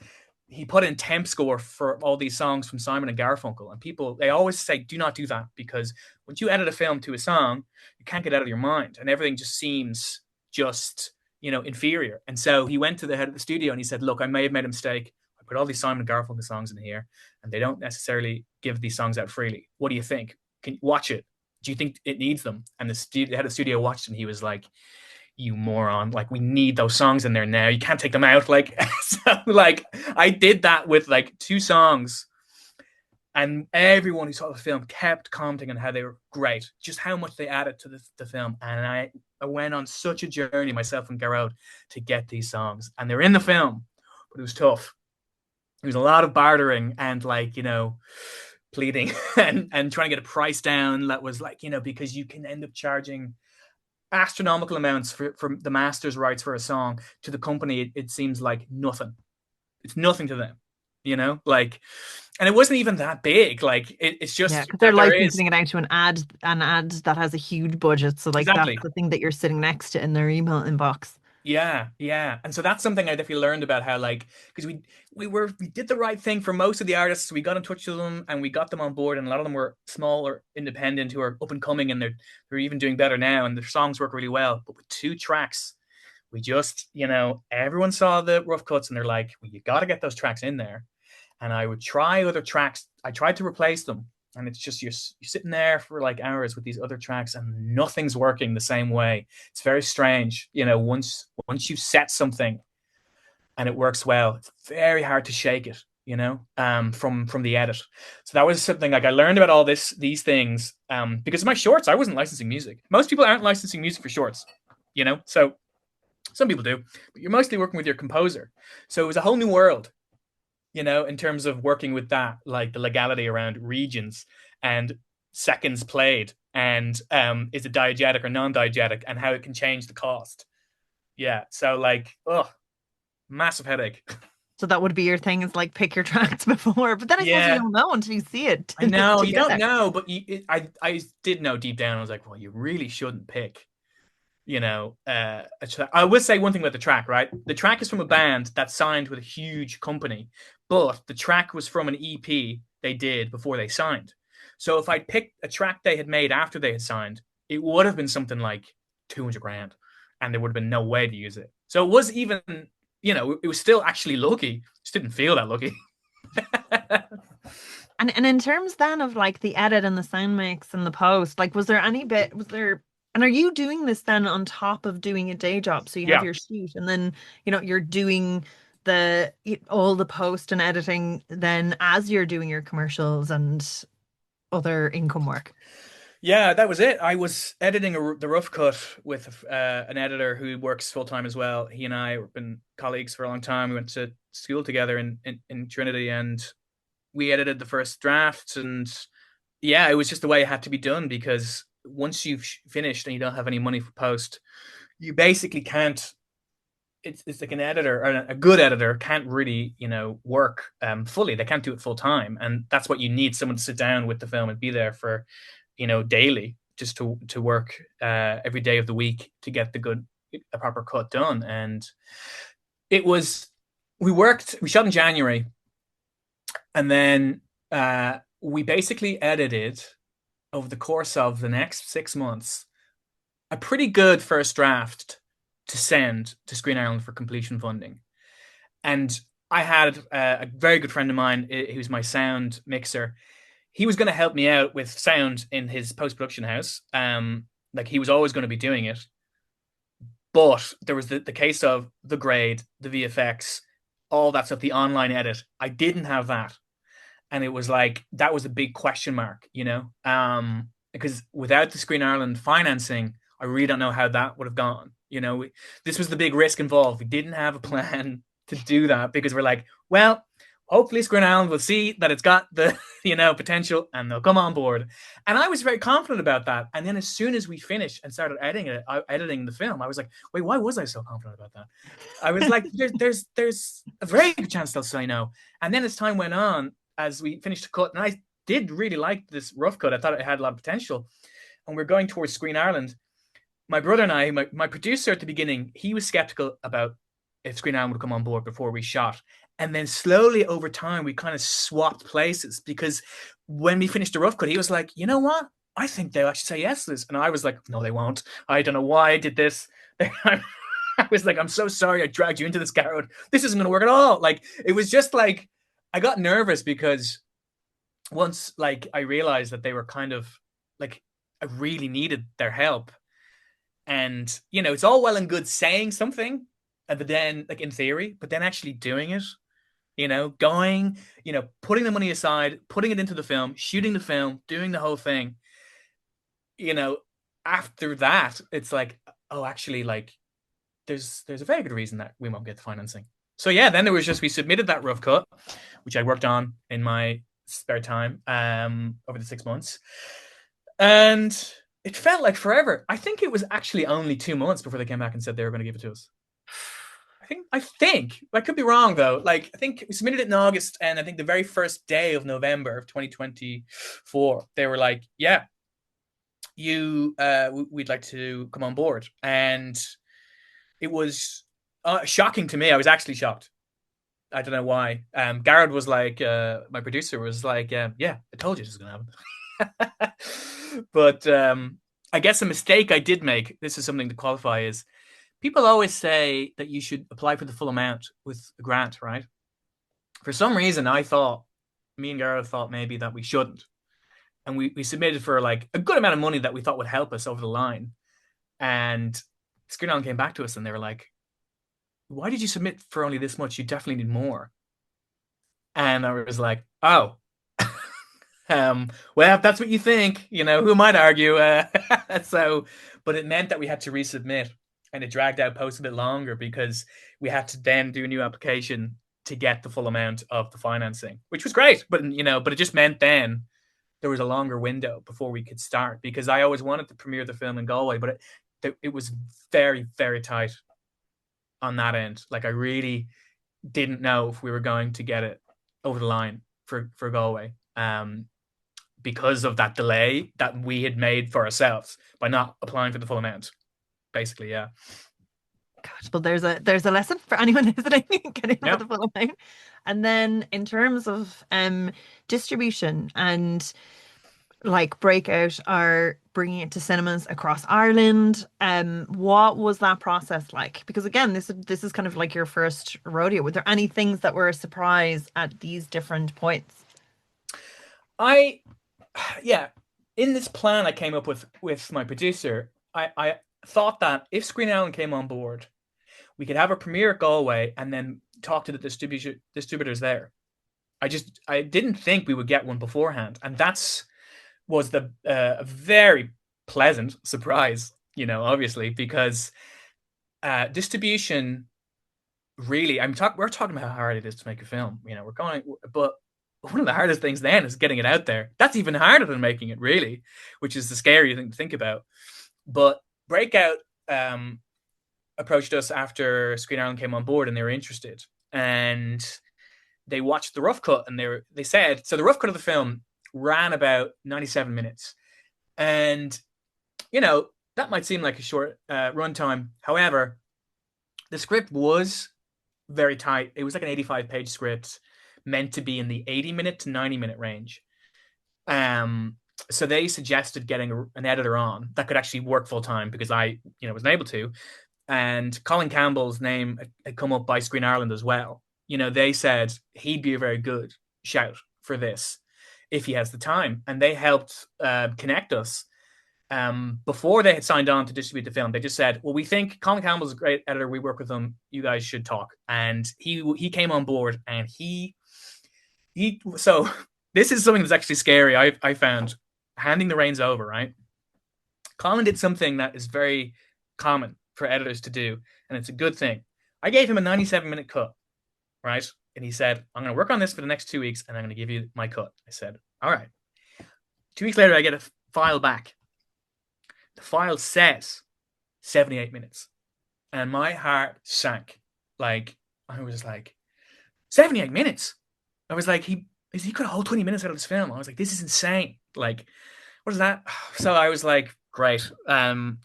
he put in temp score for all these songs from Simon and Garfunkel, and people, they always say, do not do that, because once you edit a film to a song, you can't get out of your mind, and everything just seems inferior. And so he went to the head of the studio and he said, look, I may have made a mistake. I put all these Simon and Garfunkel songs in here, and they don't necessarily give these songs out freely. What do you think? Can you watch it? Do you think it needs them? And the head of the studio watched, and he was like, you moron, like, we need those songs in there now, you can't take them out. Like, so like, I did that with like 2 songs, and everyone who saw the film kept commenting on how they were great, just how much they added to the film. And I went on such a journey, myself and Garrod, to get these songs, and they're in the film, but it was tough. It was a lot of bartering and pleading and trying to get a price down that was like, because you can end up charging astronomical amounts for the master's rights for a song. To the company, it seems like nothing. It's nothing to them, and it wasn't even that big. Like, it's just, because they're licensing it out to an ad that has a huge budget. So like, exactly. That's the thing that you're sitting next to in their email inbox. Yeah, yeah. And so that's something I definitely learned about how, like, because we did the right thing for most of the artists. We got in touch with them and we got them on board, and a lot of them were small or independent who are up and coming, and they're even doing better now, and their songs work really well. But with 2 tracks, we just, everyone saw the rough cuts and they're like, well, you got to get those tracks in there. And I would try other tracks. I tried to replace them, and it's just you're sitting there for like hours with these other tracks, and nothing's working the same way. It's very strange, once you set something and it works well, it's very hard to shake it, from the edit. So that was something like I learned about all these things, because of my shorts. I wasn't licensing music. Most people aren't licensing music for shorts, So some people do, but you're mostly working with your composer. So it was a whole new world, in terms of working with that, like the legality around regions and seconds played, and is it diegetic or non-diegetic, and how it can change the cost. Yeah, so like, massive headache. So that would be your thing, is like pick your tracks before, but then I suppose you Yeah, don't know until you see it I know to you get don't there. know, but I did know deep down. I was like, well, you really shouldn't pick. I will say one thing about the track, right? The track is from a band that signed with a huge company, but the track was from an EP they did before they signed. So if I'd picked a track they had made after they had signed, it would have been something like 200 grand, and there would have been no way to use it. So it was even, it was still actually lucky. Just didn't feel that lucky. And in terms then of like the edit and the sound mix and the post, like and are you doing this then on top of doing a day job? So you have Yeah. your shoot and then, you're doing all the post and editing then as you're doing your commercials and other income work. Yeah, that was it. I was editing the rough cut with an editor who works full time as well. He and I have been colleagues for a long time. We went to school together in Trinity, and we edited the first draft. And yeah, it was just the way it had to be done, because once you've finished and you don't have any money for post, you basically can't. It's like an editor, or a good editor can't really work fully. They can't do it full time, and that's what you need, someone to sit down with the film and be there for daily, just to work every day of the week to get a proper cut done. And it was we shot in January, and then we basically edited over the course of the next 6 months a pretty good first draft to send to Screen Ireland for completion funding. And I had a very good friend of mine who's my sound mixer. He was going to help me out with sound in his post-production house. Like, he was always going to be doing it. But there was the case of the grade, the VFX, all that stuff, the online edit. I didn't have that. And it was like, that was a big question mark, because without the Screen Ireland financing, I really don't know how that would have gone. This was the big risk involved. We didn't have a plan to do that, because we're like, well, hopefully Screen Ireland will see that it's got the potential and they'll come on board. And I was very confident about that. And then as soon as we finished and started editing the film, I was like, wait, why was I so confident about that? I was like, there's a very good chance they'll say no. And then as time went on, as we finished the cut, and I did really like this rough cut, I thought it had a lot of potential, and we're going towards Screen Ireland. My brother and I, my producer at the beginning, he was skeptical about if Screen Ireland would come on board before we shot. And then slowly over time, we kind of swapped places, because when we finished the rough cut, he was like, you know what? I think they'll actually say yes to this. And I was like, no, they won't. I don't know why I did this. I was like, I'm so sorry I dragged you into this, Garrod. This isn't going to work at all. Like, it was just like, I got nervous, because once like I realized that they were kind of like, I really needed their help. And, it's all well and good saying something, but then like in theory, but then actually doing it, going, putting the money aside, putting it into the film, shooting the film, doing the whole thing, after that, it's like, oh, actually, like there's a very good reason that we won't get the financing. So yeah, then we submitted that rough cut, which I worked on in my spare time over the 6 months. And it felt like forever. I think it was actually only 2 months before they came back and said they were going to give it to us. I think I could be wrong though. Like, I think we submitted it in August, and I think the very first day of November of 2024, they were like, "Yeah, we'd like to come on board." And it was shocking to me. I was actually shocked. I don't know why. Garrett was like, my producer was like, yeah, I told you this was going to happen. But I guess a mistake I did make, this is something to qualify, is people always say that you should apply for the full amount with a grant, right? For some reason, me and Garrett thought maybe that we shouldn't. And we submitted for like a good amount of money that we thought would help us over the line. And Screen Island came back to us and they were like, why did you submit for only this much? You definitely need more. And I was like, oh, well, if that's what you think, who am I to argue? But it meant that we had to resubmit, and it dragged out post a bit longer because we had to then do a new application to get the full amount of the financing, which was great. But it just meant then there was a longer window before we could start, because I always wanted to premiere the film in Galway, but it was very, very tight on that end. Like, I really didn't know if we were going to get it over the line for Galway, because of that delay that we had made for ourselves by not applying for the full amount, basically. Yeah. Gosh, well, there's a lesson for anyone listening, getting Yep. the full amount. And then in terms of distribution and like Breakout are bringing it to cinemas across Ireland, what was that process like? Because again, this is kind of like your first rodeo. Were there any things that were a surprise at these different points? In this plan I came up with my producer, I thought that if Screen Island came on board, we could have a premiere at Galway and then talk to the distributors there. I didn't think we would get one beforehand, and was the very pleasant surprise, obviously, because distribution really, we're talking about how hard it is to make a film, but one of the hardest things then is getting it out there. That's even harder than making it, really, which is the scary thing to think about. But Breakout approached us after Screen Ireland came on board, and they were interested, and they watched the rough cut, and they said, so the rough cut of the film ran about 97 minutes. And, that might seem like a short runtime. However, the script was very tight. It was like an 85-page script meant to be in the 80-minute to 90-minute range. So they suggested getting an editor on that could actually work full time, because I, wasn't able to. And Colin Campbell's name had come up by Screen Ireland as well. They said he'd be a very good shout for this if he has the time. And they helped connect us. Before they had signed on to distribute the film, they just said, well, we think Colin Campbell's a great editor. We work with him. You guys should talk. And he came on board, and so this is something that's actually scary. I found handing the reins over, right? Colin did something that is very common for editors to do, and it's a good thing. I gave him a 97-minute cut, right? And he said, I'm going to work on this for the next 2 weeks, and I'm going to give you my cut. I said, all right. 2 weeks later, I get a file back. The file says 78 minutes. And my heart sank. Like, I was like, 78 minutes? I was like, he could hold 20 minutes out of this film. I was like, this is insane. Like, what is that? So I was like, great. So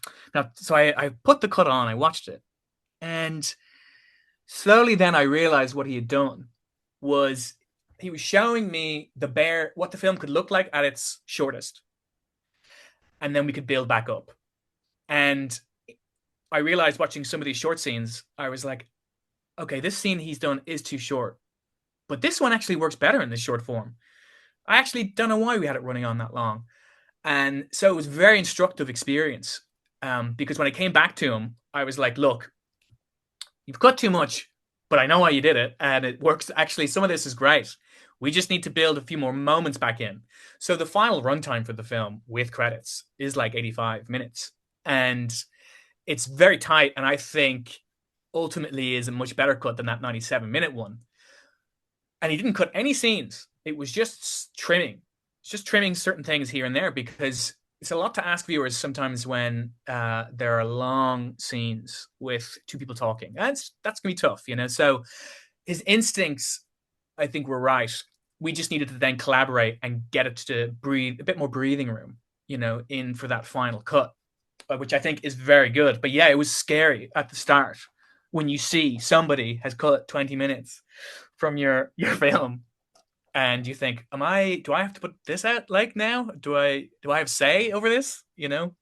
I put the cut on, I watched it. And slowly then I realized what he had done was he was showing me what the film could look like at its shortest. And then we could build back up. And I realized watching some of these short scenes, I was like, okay, this scene he's done is too short. But this one actually works better in this short form. I actually don't know why we had it running on that long. And so it was a very instructive experience, because when I came back to him, I was like, look, you've cut too much, but I know why you did it. And it works. Actually, some of this is great. We just need to build a few more moments back in. So the final runtime for the film with credits is like 85 minutes. And it's very tight. And I think ultimately is a much better cut than that 97-minute one. And he didn't cut any scenes. It was just trimming. It's just trimming certain things here and there, because it's a lot to ask viewers sometimes when there are long scenes with two people talking. That's going to be tough, So his instincts, I think, were right. We just needed to then collaborate and get it to breathe, a bit more breathing room, in for that final cut. which I think is very good. But yeah, it was scary at the start when you see somebody has cut 20 minutes from your film, and you think, do I have to put this out like now? Do I have say over this? And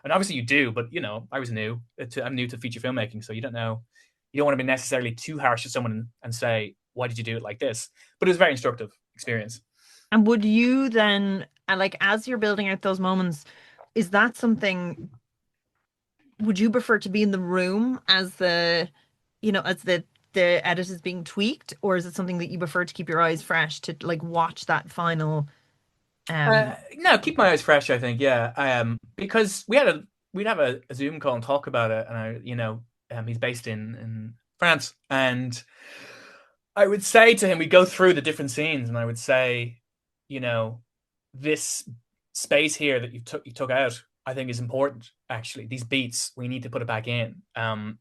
obviously you do, but I'm new to feature filmmaking, so you don't know. You don't want to be necessarily too harsh to someone and say, why did you do it like this? But it was a very instructive experience. And would you then, like, as you're building out those moments, is that something, would you prefer to be in the room as the edit is being tweaked, or is it something that you prefer to keep your eyes fresh to like watch that final? No, keep my eyes fresh, I think. Yeah. Because we'd have a Zoom call and talk about it, and he's based in France, and I would say to him, we go through the different scenes, and I would say, this space here that you took out, I think is important. Actually, these beats, we need to put it back in.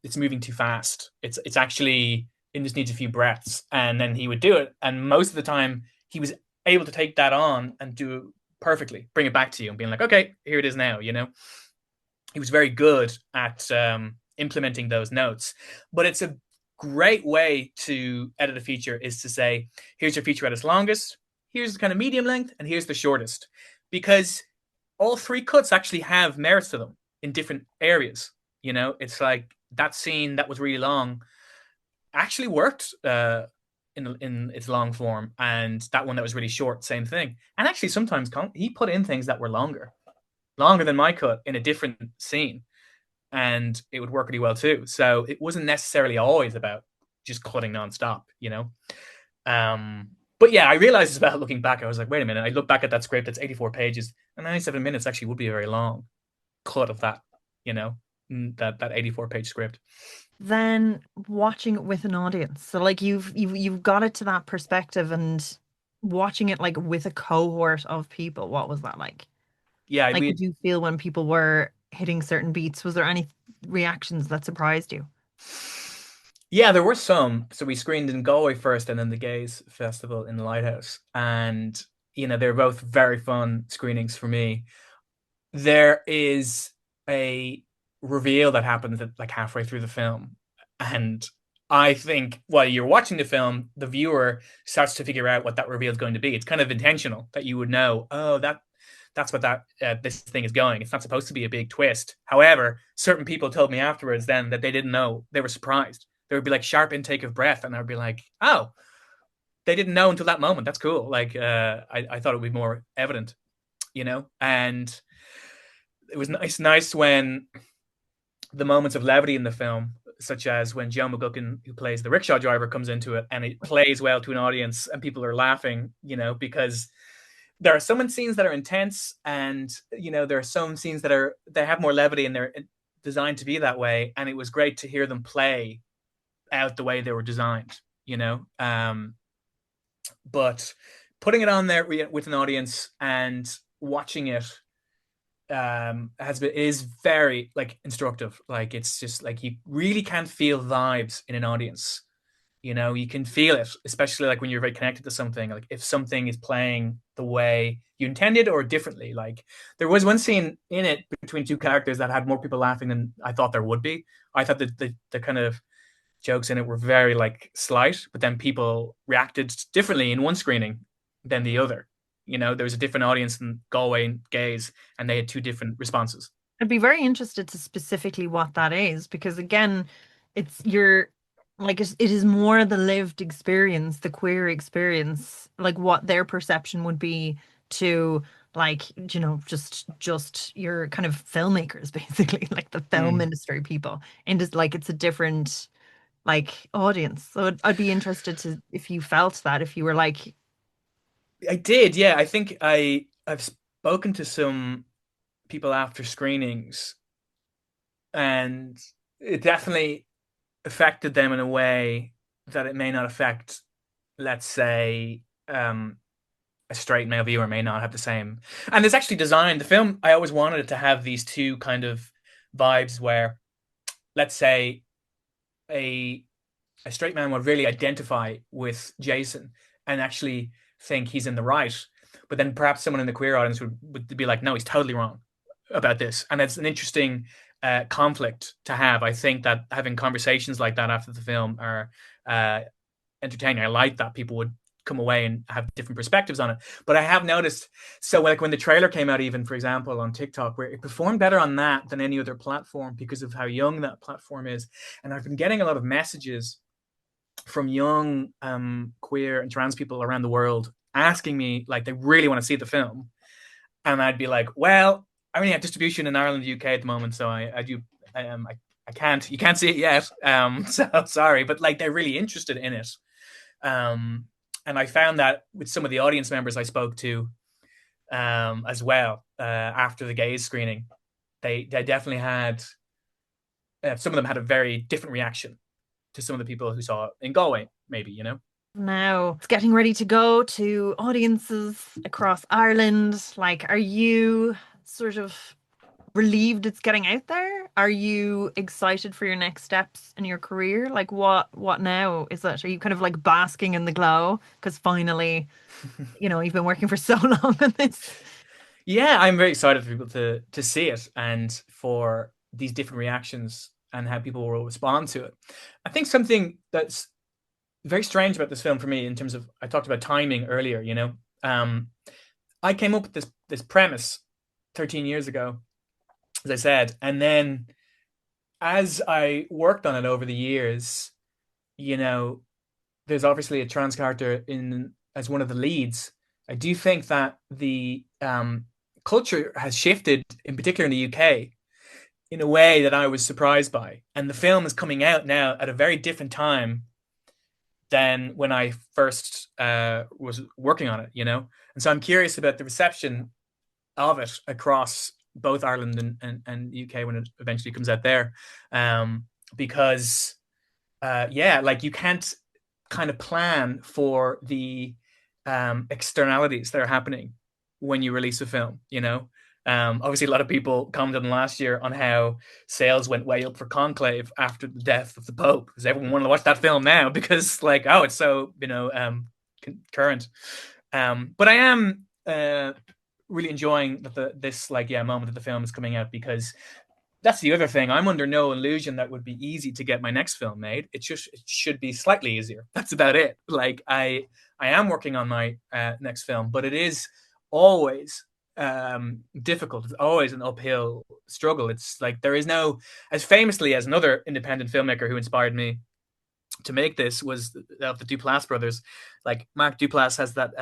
It's moving too fast. It's actually, it just needs a few breaths, and then he would do it. And most of the time, he was able to take that on and do it perfectly, bring it back to you, and being like, okay, here it is now. He was very good at implementing those notes. But it's a great way to edit a feature is to say, here's your feature at its longest, here's the kind of medium length, and here's the shortest, because all three cuts actually have merits to them in different areas. It's like that scene that was really long actually worked in its long form, and that one that was really short, same thing. And actually sometimes he put in things that were longer than my cut in a different scene, and it would work really well too. So it wasn't necessarily always about just cutting nonstop. But yeah, I realized as well, looking back, I was like, wait a minute, I look back at that script, it's 84 pages, and 97 minutes actually would be a very long cut of that, that 84-page script. Then watching it with an audience. So like you've got it to that perspective, and watching it like with a cohort of people, what was that like? Yeah, Like, did you feel when people were hitting certain beats? Was there any reactions that surprised you? Yeah, there were some. So we screened in Galway first, and then the Gays Festival in the Lighthouse. And, they were both very fun screenings for me. There is a reveal that happens at like halfway through the film. And I think while you're watching the film, the viewer starts to figure out what that reveal is going to be. It's kind of intentional that you would know, oh, that's what this thing is going. It's not supposed to be a big twist. However, certain people told me afterwards then that they didn't know. They were surprised. There would be like sharp intake of breath, and I'd be like, oh, they didn't know until that moment. That's cool. Like, I thought it would be more evident, and it was nice when the moments of levity in the film, such as when Joe McGuckin, who plays the rickshaw driver, comes into it, and it plays well to an audience, and people are laughing, because there are some scenes that are intense, and there are some scenes that they have more levity, and they're designed to be that way. And it was great to hear them play out the way they were designed, but putting it on there with an audience and watching it is very like instructive. Like, it's just like you really can feel vibes in an audience. You can feel it, especially like when you're very connected to something, like if something is playing the way you intended or differently. Like, there was one scene in it between two characters that had more people laughing than I thought there would be. I thought that the kind of jokes in it were very like slight, but then people reacted differently in one screening than the other. There was a different audience in Galway and Gays, and they had two different responses. I'd be very interested to specifically what that is, because again, it is more the lived experience, the queer experience, like what their perception would be to, like, just your kind of filmmakers, basically, like the film industry people. And it's like, it's a different like audience. So I'd be interested to, if you felt that, if you were like. I did, yeah. I think I've spoken to some people after screenings, and it definitely affected them in a way that it may not affect, let's say, a straight male viewer may not have the same. And it's actually designed, the film, I always wanted it to have these two kind of vibes where, let's say, a straight man would really identify with Jason and actually think he's in the right, but then perhaps someone in the queer audience would be like, no, he's totally wrong. about this, and it's an interesting conflict to have. I think that having conversations like that after the film are entertaining. I like that people would come away and have different perspectives on it. But I have noticed, so like when the trailer came out, even for example on TikTok, where it performed better on that than any other platform because of how young that platform is. And I've been getting a lot of messages from young queer and trans people around the world asking me, like, they really want to see the film, and I'd be like, well, I only have distribution in Ireland and UK at the moment, so I can't, you can't see it yet, so sorry, but like they're really interested in it. And I found that with some of the audience members I spoke to as well after the gays screening, they definitely had, some of them had a very different reaction to some of the people who saw it in Galway, maybe, you know? Now it's getting ready to go to audiences across Ireland. Like, are you sort of relieved it's getting out there? Are you excited for your next steps in your career? Like, what now is it? Are you kind of like basking in the glow because finally, you've been working for so long on this? Yeah, I'm very excited for people to see it and for these different reactions and how people will respond to it. I think something that's very strange about this film for me, in terms of, I talked about timing earlier, I came up with this premise 13 years ago, as I said, and then as I worked on it over the years, there's obviously a trans character in as one of the leads. I do think that the culture has shifted, in particular in the UK, in a way that I was surprised by. And the film is coming out now at a very different time than when I first was working on it, And so I'm curious about the reception of it across both Ireland and UK when it eventually comes out there. Because, like, you can't kind of plan for the externalities that are happening when you release a film, Obviously, a lot of people commented last year on how sales went way up for Conclave after the death of the Pope, because everyone wanted to watch that film now because, like, oh, it's so current. But I am really enjoying this moment that the film is coming out, because that's the other thing. I'm under no illusion that would be easy to get my next film made. It should be slightly easier. That's about it. Like, I am working on my next film, but it is always difficult. It's always an uphill struggle. It's like there is no, as famously as another independent filmmaker who inspired me to make this was of the Duplass brothers. Like, Mark Duplass has that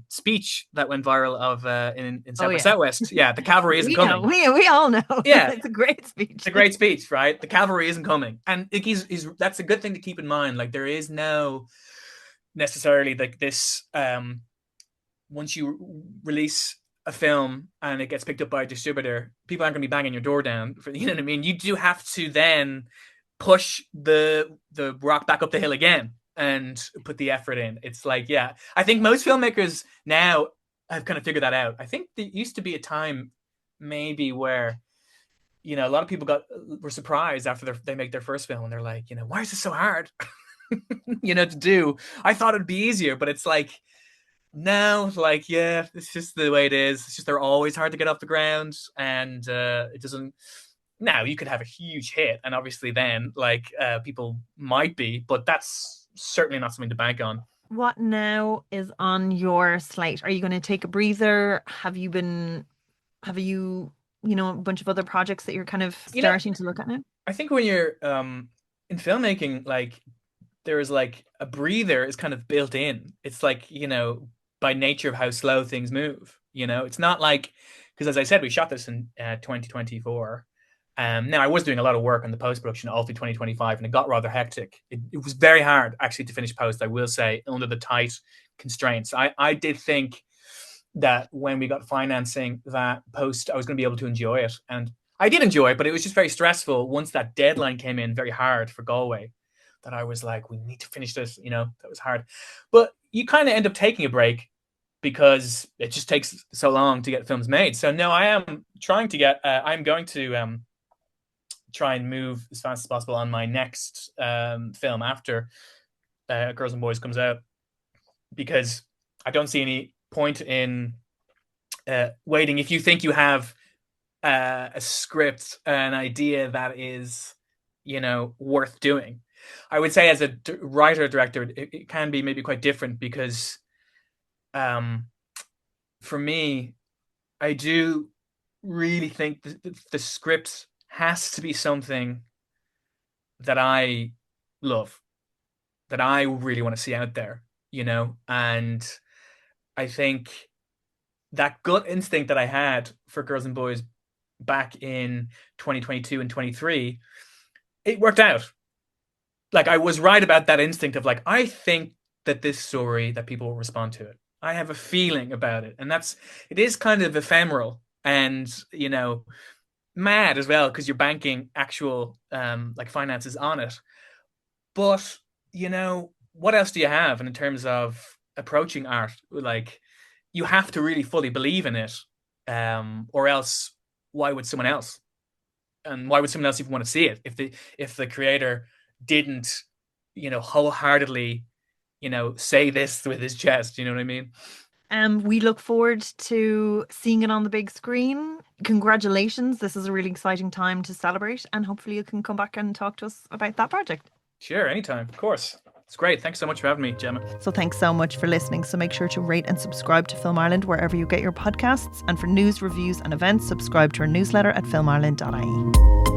speech that went viral of in South by Southwest. Yeah, the cavalry isn't coming. We all know. Yeah, it's a great speech. It's a great speech, right? The cavalry isn't coming, and he's that's a good thing to keep in mind. Like, there is no necessarily like this. Once you release a film and it gets picked up by a distributor, people aren't going to be banging your door down. You know what I mean? You do have to then push the rock back up the hill again and put the effort in. It's like, yeah, I think most filmmakers now have kind of figured that out. I think there used to be a time maybe where, a lot of people were surprised after they make their first film, and they're like, why is this so hard? To do. I thought it'd be easier, but it's like, no, like, yeah, it's just the way it is. It's just they're always hard to get off the ground, and it doesn't. Now, you could have a huge hit, and obviously then, like, people might be, but that's certainly not something to bank on. What now is on your slate? Are you going to take a breather? Have you, a bunch of other projects that you're kind of starting to look at now? I think when you're in filmmaking, like, there is like a breather is kind of built in. It's like, by nature of how slow things move, it's not like, because as I said, we shot this in 2024. Now, I was doing a lot of work on the post-production all through 2025, and it got rather hectic. It was very hard, actually, to finish post, I will say, under the tight constraints. I did think that when we got financing that post, I was going to be able to enjoy it. And I did enjoy it, but it was just very stressful once that deadline came in, very hard for Galway, that I was like, we need to finish this, that was hard. But you kind of end up taking a break because it just takes so long to get films made. So no, I am trying to get, I'm going to try and move as fast as possible on my next film after Girls and Boys comes out, because I don't see any point in waiting. If you think you have a script, an idea that is, worth doing. I would say as a writer director, it can be maybe quite different because, for me, I do really think the script has to be something that I love, that I really want to see out there, and I think that gut instinct that I had for Girls and Boys back in 2022 and 23, it worked out. Like, I was right about that instinct of like, I think that this story, that people will respond to it. I have a feeling about it. And it is kind of ephemeral and, mad as well, because you're banking actual like finances on it. But, what else do you have? And in terms of approaching art, like, you have to really fully believe in it, or else why would someone else? And why would someone else even want to see it if the creator didn't, wholeheartedly, say this with his chest? You know what I mean? We look forward to seeing it on the big screen. Congratulations. This is a really exciting time to celebrate, and hopefully you can come back and talk to us about that project. Sure, anytime, of course. It's great. Thanks so much for having me, Gemma. So thanks so much for listening. So make sure to rate and subscribe to Film Ireland wherever you get your podcasts. And for news, reviews and events, subscribe to our newsletter at filmireland.ie.